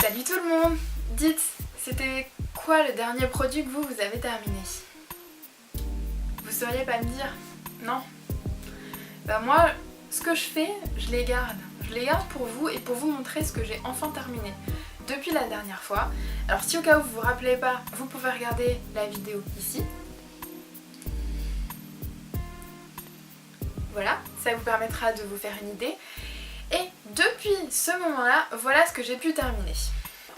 Salut tout le monde! Dites, c'était quoi le dernier produit que vous avez terminé? Vous sauriez pas me dire? Non? Bah moi, ce que je fais, je les garde. Je les garde pour vous et pour vous montrer ce que j'ai enfin terminé depuis la dernière fois. Alors si au cas où vous vous rappelez pas, vous pouvez regarder la vidéo ici. Voilà, ça vous permettra de vous faire une idée. Et depuis ce moment-là, voilà ce que j'ai pu terminer.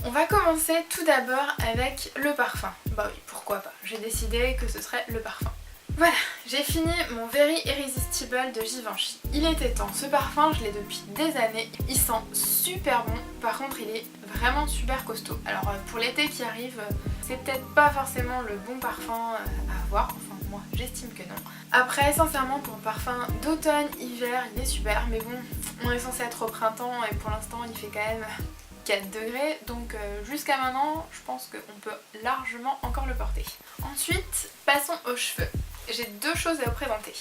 On va commencer tout d'abord avec le parfum. Bah oui, pourquoi pas, j'ai décidé que ce serait le parfum. Voilà, j'ai fini mon Very Irresistible de Givenchy. Il était temps, ce parfum je l'ai depuis des années, il sent super bon, par contre il est vraiment super costaud. Alors pour l'été qui arrive, c'est peut-être pas forcément le bon parfum à avoir, enfin moi j'estime que non. Après sincèrement pour le parfum d'automne, hiver, il est super, mais bon, on est censé être au printemps et pour l'instant il fait quand même 4 degrés, donc jusqu'à maintenant je pense qu'on peut largement encore le porter. Ensuite passons aux cheveux. J'ai deux choses à vous présenter.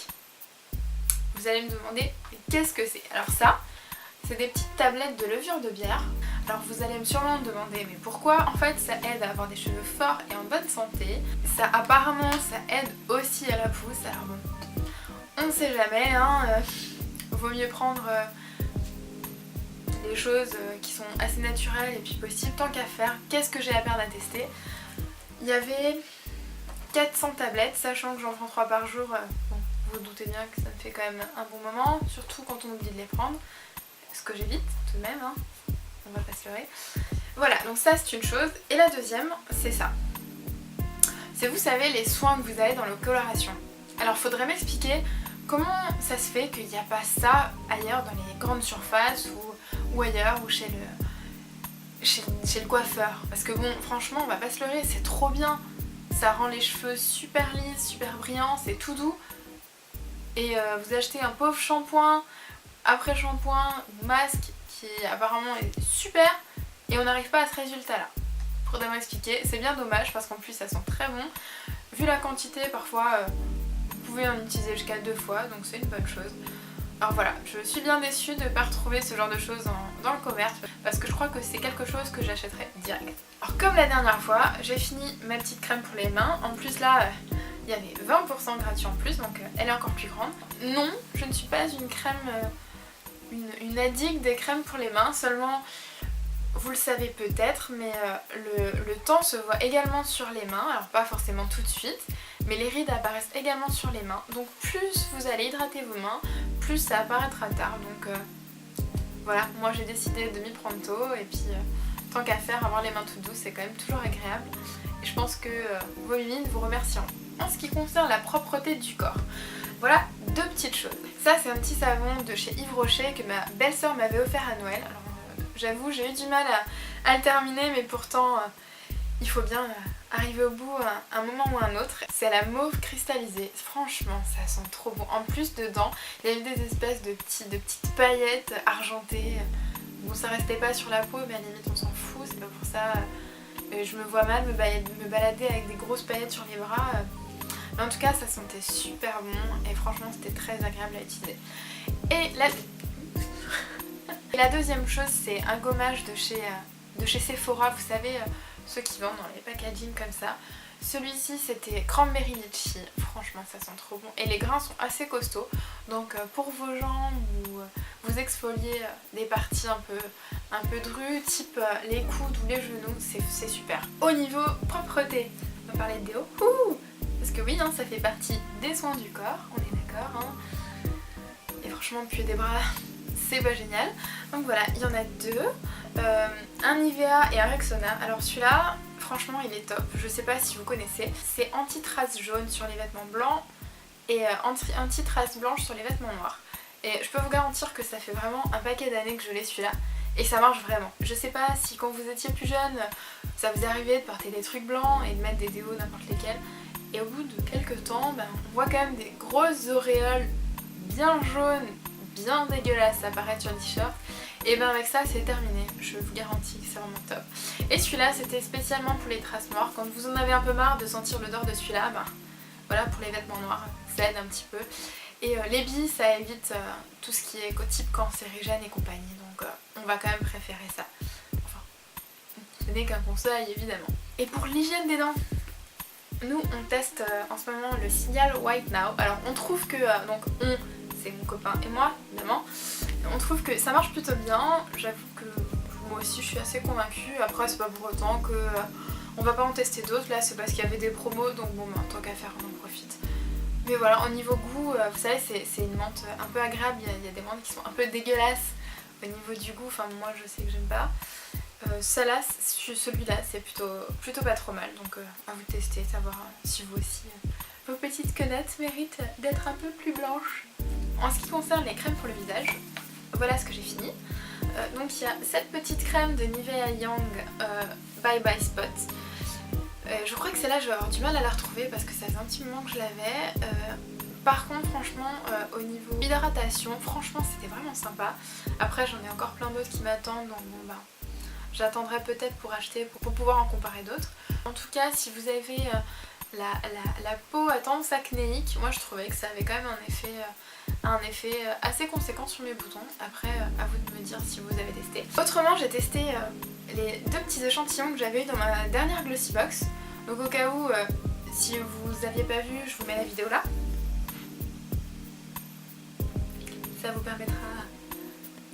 Vous allez me demander qu'est-ce que c'est. Alors ça, c'est des petites tablettes de levure de bière. Alors vous allez sûrement me demander mais pourquoi? En fait ça aide à avoir des cheveux forts et en bonne santé. Ça apparemment ça aide aussi à la pousse. Alors bon, on ne sait jamais hein, vaut mieux prendre des choses qui sont assez naturelles et puis possibles tant qu'à faire. Qu'est-ce que j'ai à perdre à tester? Il y avait 400 tablettes, sachant que j'en prends 3 par jour, bon, vous vous doutez bien que ça me fait quand même un bon moment, surtout quand on oublie de les prendre, ce que j'évite tout de même, hein. On va pas se leurrer. Voilà, donc ça c'est une chose. Et la deuxième, c'est ça. C'est vous savez les soins que vous avez dans la coloration. Alors faudrait m'expliquer comment ça se fait qu'il n'y a pas ça ailleurs dans les grandes surfaces ou ailleurs ou chez le coiffeur. Parce que bon, franchement, on va pas se leurrer, c'est trop bien. Ça rend les cheveux super lisses, super brillants, c'est tout doux. Et vous achetez un pauvre shampoing, après shampoing, masque qui apparemment est super et on n'arrive pas à ce résultat là. Faudrait m'expliquer, c'est bien dommage parce qu'en plus ça sent très bon. Vu la quantité, parfois vous pouvez en utiliser jusqu'à 2 fois, donc c'est une bonne chose. Alors voilà, je suis bien déçue de ne pas retrouver ce genre de choses dans le commerce parce que je crois que c'est quelque chose que j'achèterais direct. Alors comme la dernière fois, j'ai fini ma petite crème pour les mains. En plus là, il y avait 20% gratuit en plus, donc elle est encore plus grande. Non, je ne suis pas une crème, une addict des crèmes pour les mains, seulement vous le savez peut-être, mais le temps se voit également sur les mains, alors pas forcément tout de suite, mais les rides apparaissent également sur les mains. Donc plus vous allez hydrater vos mains, plus ça apparaîtra tard. Donc voilà, moi j'ai décidé de m'y prendre tôt et puis tant qu'à faire, avoir les mains toutes douces c'est quand même toujours agréable. Et je pense que vos mimines vous remercieront. En ce qui concerne la propreté du corps, voilà deux petites choses. Ça c'est un petit savon de chez Yves Rocher que ma belle-sœur m'avait offert à Noël. Alors, j'avoue j'ai eu du mal à le terminer mais pourtant il faut bien arriver au bout à un moment ou à un autre. C'est la mauve cristallisée, franchement ça sent trop bon. En plus dedans il y avait des espèces de petites paillettes argentées. Bon ça restait pas sur la peau mais à la limite on s'en fout, c'est pas pour ça. Je me vois mal me balader avec des grosses paillettes sur les bras. Mais en tout cas ça sentait super bon et franchement c'était très agréable à utiliser. Et la deuxième chose c'est un gommage de chez Sephora, vous savez ceux qui vendent dans les packaging comme ça. Celui-ci c'était Cranberry Litchi, franchement ça sent trop bon et les grains sont assez costauds donc pour vos jambes ou vous exfolier des parties un peu drues type les coudes ou les genoux, c'est super. Au niveau propreté, on va parler de déo, parce que oui hein, ça fait partie des soins du corps, on est d'accord hein. Et franchement puer des bras c'est pas génial. Donc voilà, il y en a deux, un Nivea et un Rexona. Alors celui-là, franchement il est top, je sais pas si vous connaissez. C'est anti-trace jaune sur les vêtements blancs et anti-trace blanche sur les vêtements noirs. Et je peux vous garantir que ça fait vraiment un paquet d'années que je l'ai celui-là et ça marche vraiment. Je sais pas si quand vous étiez plus jeune, ça vous arrivait de porter des trucs blancs et de mettre des déos n'importe lesquels. Et au bout de quelques temps, on voit quand même des grosses auréoles bien jaunes, bien dégueulasse apparaître sur le t-shirt. Et ben avec ça c'est terminé, je vous garantis que c'est vraiment top. Et celui-là c'était spécialement pour les traces noires. Quand vous en avez un peu marre de sentir l'odeur de celui-là, voilà pour les vêtements noirs, ça aide un petit peu. Et les billes ça évite tout ce qui est type cancérigène et compagnie, donc on va quand même préférer ça. Enfin, Ce n'est qu'un conseil évidemment. Et pour l'hygiène des dents, nous on teste en ce moment le Signal White Now. Alors on trouve que, c'est mon copain et moi évidemment, on trouve que ça marche plutôt bien. J'avoue que moi aussi je suis assez convaincue. Après c'est pas pour autant que on va pas en tester d'autres. Là c'est parce qu'il y avait des promos, donc bon bah, tant qu'à faire on en profite. Mais voilà, au niveau goût, vous savez c'est une menthe un peu agréable. Il y a des menthes qui sont un peu dégueulasses au niveau du goût, enfin moi je sais que j'aime pas. Ça là, celui-là c'est plutôt pas trop mal, donc à vous tester, savoir si vous aussi vos petites quenettes méritent d'être un peu plus blanches. En ce qui concerne les crèmes pour le visage, voilà ce que j'ai fini. Donc il y a cette petite crème de Nivea Young Bye Bye Spot. Je crois que celle-là je vais avoir du mal à la retrouver parce que ça fait un petit moment que je l'avais. Par contre franchement au niveau hydratation, franchement c'était vraiment sympa. Après j'en ai encore plein d'autres qui m'attendent, donc bon bah j'attendrai peut-être pour acheter pour pouvoir en comparer d'autres. En tout cas si vous avez la peau à tendance acnéique, moi je trouvais que ça avait quand même un effet assez conséquent sur mes boutons. Après à vous de me dire si vous avez testé. Autrement j'ai testé les 2 petits échantillons que j'avais eu dans ma dernière Glossy Box. Donc au cas où si vous aviez pas vu, je vous mets la vidéo là. Ça vous permettra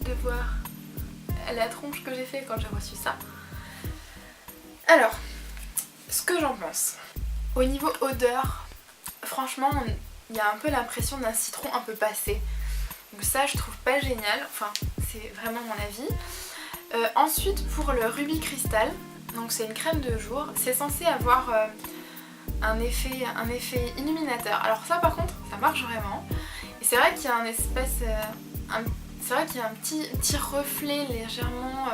de voir la tronche que j'ai fait quand j'ai reçu ça. Alors, ce que j'en pense. Au niveau odeur, franchement, il y a un peu l'impression d'un citron un peu passé. Donc ça, je trouve pas génial. Enfin, c'est vraiment mon avis. Ensuite, pour le Ruby Crystal, donc c'est une crème de jour. C'est censé avoir un effet illuminateur. Alors ça, par contre, ça marche vraiment. Et c'est vrai qu'il y a c'est vrai qu'il y a un petit reflet légèrement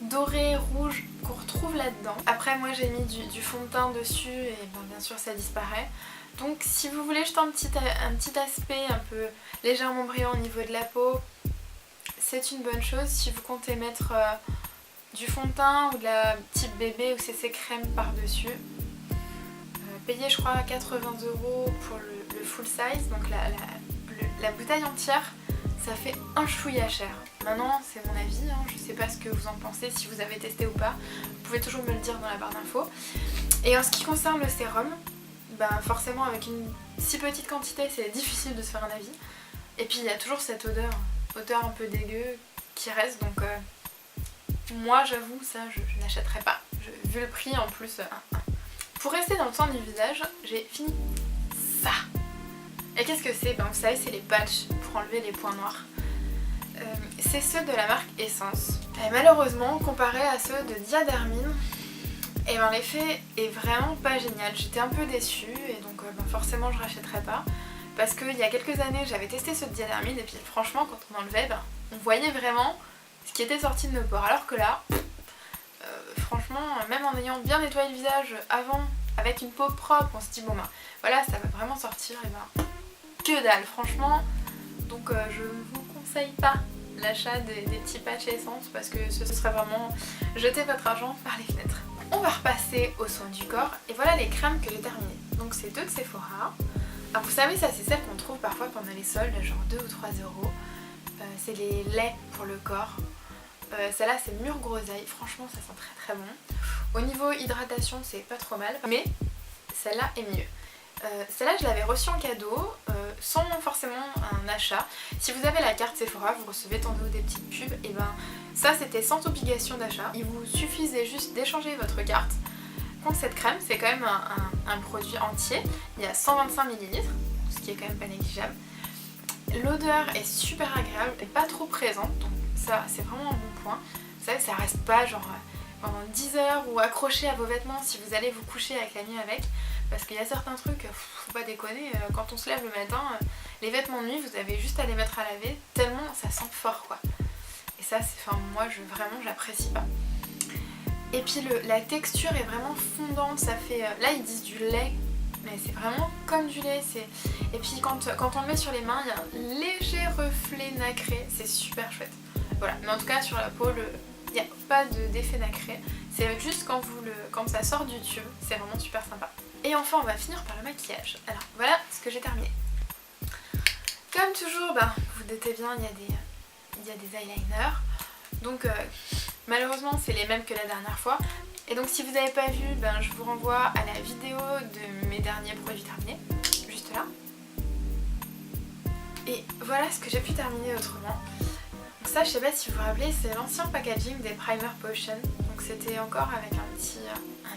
doré, rouge qu'on retrouve là-dedans. Après moi j'ai mis du fond de teint dessus et bien sûr ça disparaît. Donc si vous voulez jeter un petit aspect un peu légèrement brillant au niveau de la peau, c'est une bonne chose. Si vous comptez mettre du fond de teint ou de la type bébé ou CC crème par-dessus, payez je crois 80 € pour le full size, donc la bouteille entière. Ça fait un chouïa cher. Maintenant c'est mon avis, hein. Je sais pas ce que vous en pensez, si vous avez testé ou pas. Vous pouvez toujours me le dire dans la barre d'infos. Et en ce qui concerne le sérum, forcément avec une si petite quantité c'est difficile de se faire un avis. Et puis il y a toujours cette odeur un peu dégueu qui reste, donc moi j'avoue ça je n'achèterai pas. Vu le prix en plus. Pour rester dans le soin du visage, j'ai fini ça. Et qu'est-ce que c'est? Vous savez c'est les patchs pour enlever les points noirs. C'est ceux de la marque Essence. Et malheureusement comparé à ceux de Diadermine, l'effet est vraiment pas génial. J'étais un peu déçue et donc forcément je rachèterai pas. Parce qu'il y a quelques années j'avais testé ceux de Diadermine et puis franchement quand on enlevait on voyait vraiment ce qui était sorti de nos pores. Alors que là, franchement même en ayant bien nettoyé le visage avant avec une peau propre, on se dit voilà ça va vraiment sortir et que dalle franchement. Donc je ne vous conseille pas l'achat des petits patchs Essence parce que ce serait vraiment jeter votre argent par les fenêtres. On va repasser aux soins du corps et voilà les crèmes que j'ai terminées. Donc c'est 2 de Sephora. Alors vous savez ça c'est celles qu'on trouve parfois pendant les soldes, genre 2 ou 3 €. C'est les laits pour le corps. Celle-là c'est Mûre Groseille, franchement ça sent très très bon. Au niveau hydratation c'est pas trop mal, mais celle-là est mieux. Celle-là je l'avais reçue en cadeau, sans forcément un achat. Si vous avez la carte Sephora, vous recevez en haut des petites pubs, et ça c'était sans obligation d'achat. Il vous suffisait juste d'échanger votre carte contre cette crème. C'est quand même un produit entier, il y a 125 ml, ce qui est quand même pas négligeable. L'odeur est super agréable et pas trop présente, donc ça c'est vraiment un bon point. Vous savez ça reste pas genre pendant 10 heures ou accroché à vos vêtements si vous allez vous coucher avec la nuit avec. Parce qu'il y a certains trucs, faut pas déconner, quand on se lève le matin, les vêtements de nuit vous avez juste à les mettre à laver tellement ça sent fort quoi. Et ça moi vraiment j'apprécie pas. Et puis la texture est vraiment fondante, ça fait, là ils disent du lait, mais c'est vraiment comme du lait. Et puis quand on le met sur les mains, il y a un léger reflet nacré, c'est super chouette. Voilà, mais en tout cas sur la peau, il n'y a pas d'effet nacré, c'est juste quand ça sort du tube, c'est vraiment super sympa. Et enfin on va finir par le maquillage. Alors voilà ce que j'ai terminé. Comme toujours, vous doutez bien, il y a des eyeliners. Donc malheureusement c'est les mêmes que la dernière fois. Et donc si vous n'avez pas vu, je vous renvoie à la vidéo de mes derniers produits terminés, juste là. Et voilà ce que j'ai pu terminer autrement. Donc ça, je sais pas si vous vous rappelez, c'est l'ancien packaging des Primer Potion. Donc c'était encore avec un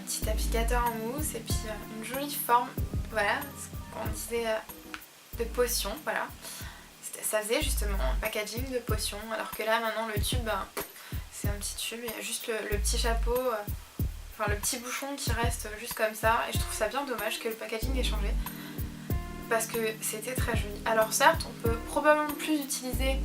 petit applicateur en mousse et puis une jolie forme, voilà, ce qu'on disait de potion, voilà. Ça faisait justement un packaging de potion, alors que là maintenant le tube, c'est un petit tube, il y a juste le petit chapeau, enfin le petit bouchon qui reste juste comme ça, et je trouve ça bien dommage que le packaging ait changé, parce que c'était très joli. Alors certes, on peut probablement plus utiliser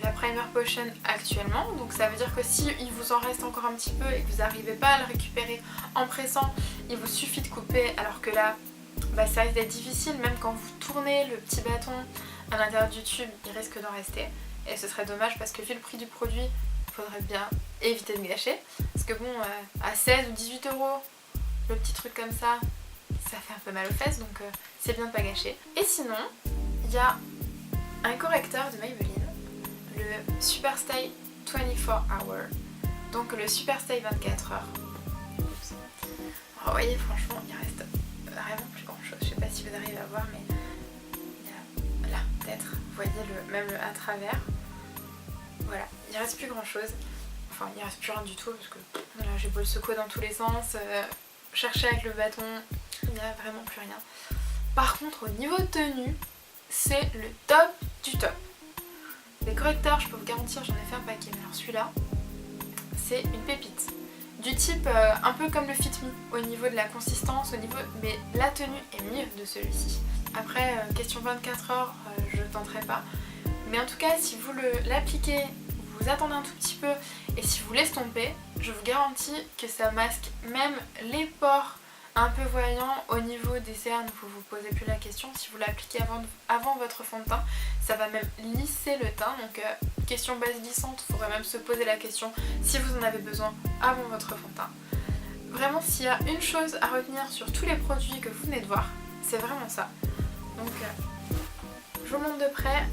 la Primer Potion actuellement, donc ça veut dire que si il vous en reste encore un petit peu et que vous n'arrivez pas à le récupérer en pressant, il vous suffit de couper, alors que là, ça risque d'être difficile, même quand vous tournez le petit bâton à l'intérieur du tube, il risque d'en rester, et ce serait dommage parce que vu le prix du produit, il faudrait bien éviter de gâcher, parce que bon, à 16 ou 18 euros, le petit truc comme ça fait un peu mal aux fesses, donc c'est bien de pas gâcher. Et sinon, il y a un correcteur de Maybelline, le Super Stay 24 Hour, donc le Super Stay 24 heures. Oups. Alors vous voyez, franchement, il reste vraiment plus grand chose, je sais pas si vous arrivez à voir, mais il y a là, peut-être, vous voyez même à travers, voilà, il reste plus grand chose, enfin il reste plus rien du tout, parce que voilà, j'ai beau le secouer dans tous les sens, chercher avec le bâton, il n'y a vraiment plus rien. Par contre, au niveau de tenue, c'est le top du top. Les correcteurs, je peux vous garantir, j'en ai fait un paquet, mais alors celui-là, c'est une pépite. Du type un peu comme le Fit Me, au niveau de la consistance, mais la tenue est mieux de celui-ci. Après, question 24 heures, je tenterai pas. Mais en tout cas, si vous l'appliquez, vous attendez un tout petit peu, et si vous l'estompez, je vous garantis que ça masque même les pores un peu voyants au niveau des cernes, vous vous posez plus la question. Si vous l'appliquez avant votre fond de teint, ça va même lisser le teint, donc question base lissante, il faudrait même se poser la question si vous en avez besoin avant votre fond de teint. Vraiment, s'il y a une chose à retenir sur tous les produits que vous venez de voir, c'est vraiment ça. Donc je vous montre de près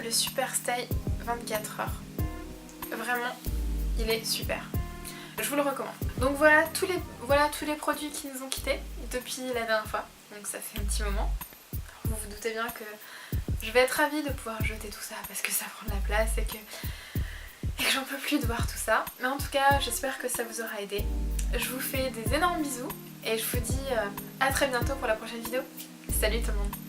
le Super Stay 24 heures. Vraiment, il est super. Je vous le recommande. Donc voilà tous les produits qui nous ont quittés depuis la dernière fois. Donc ça fait un petit moment. Vous vous doutez bien que je vais être ravie de pouvoir jeter tout ça parce que ça prend de la place et que j'en peux plus de voir tout ça. Mais en tout cas, j'espère que ça vous aura aidé. Je vous fais des énormes bisous et je vous dis à très bientôt pour la prochaine vidéo. Salut tout le monde!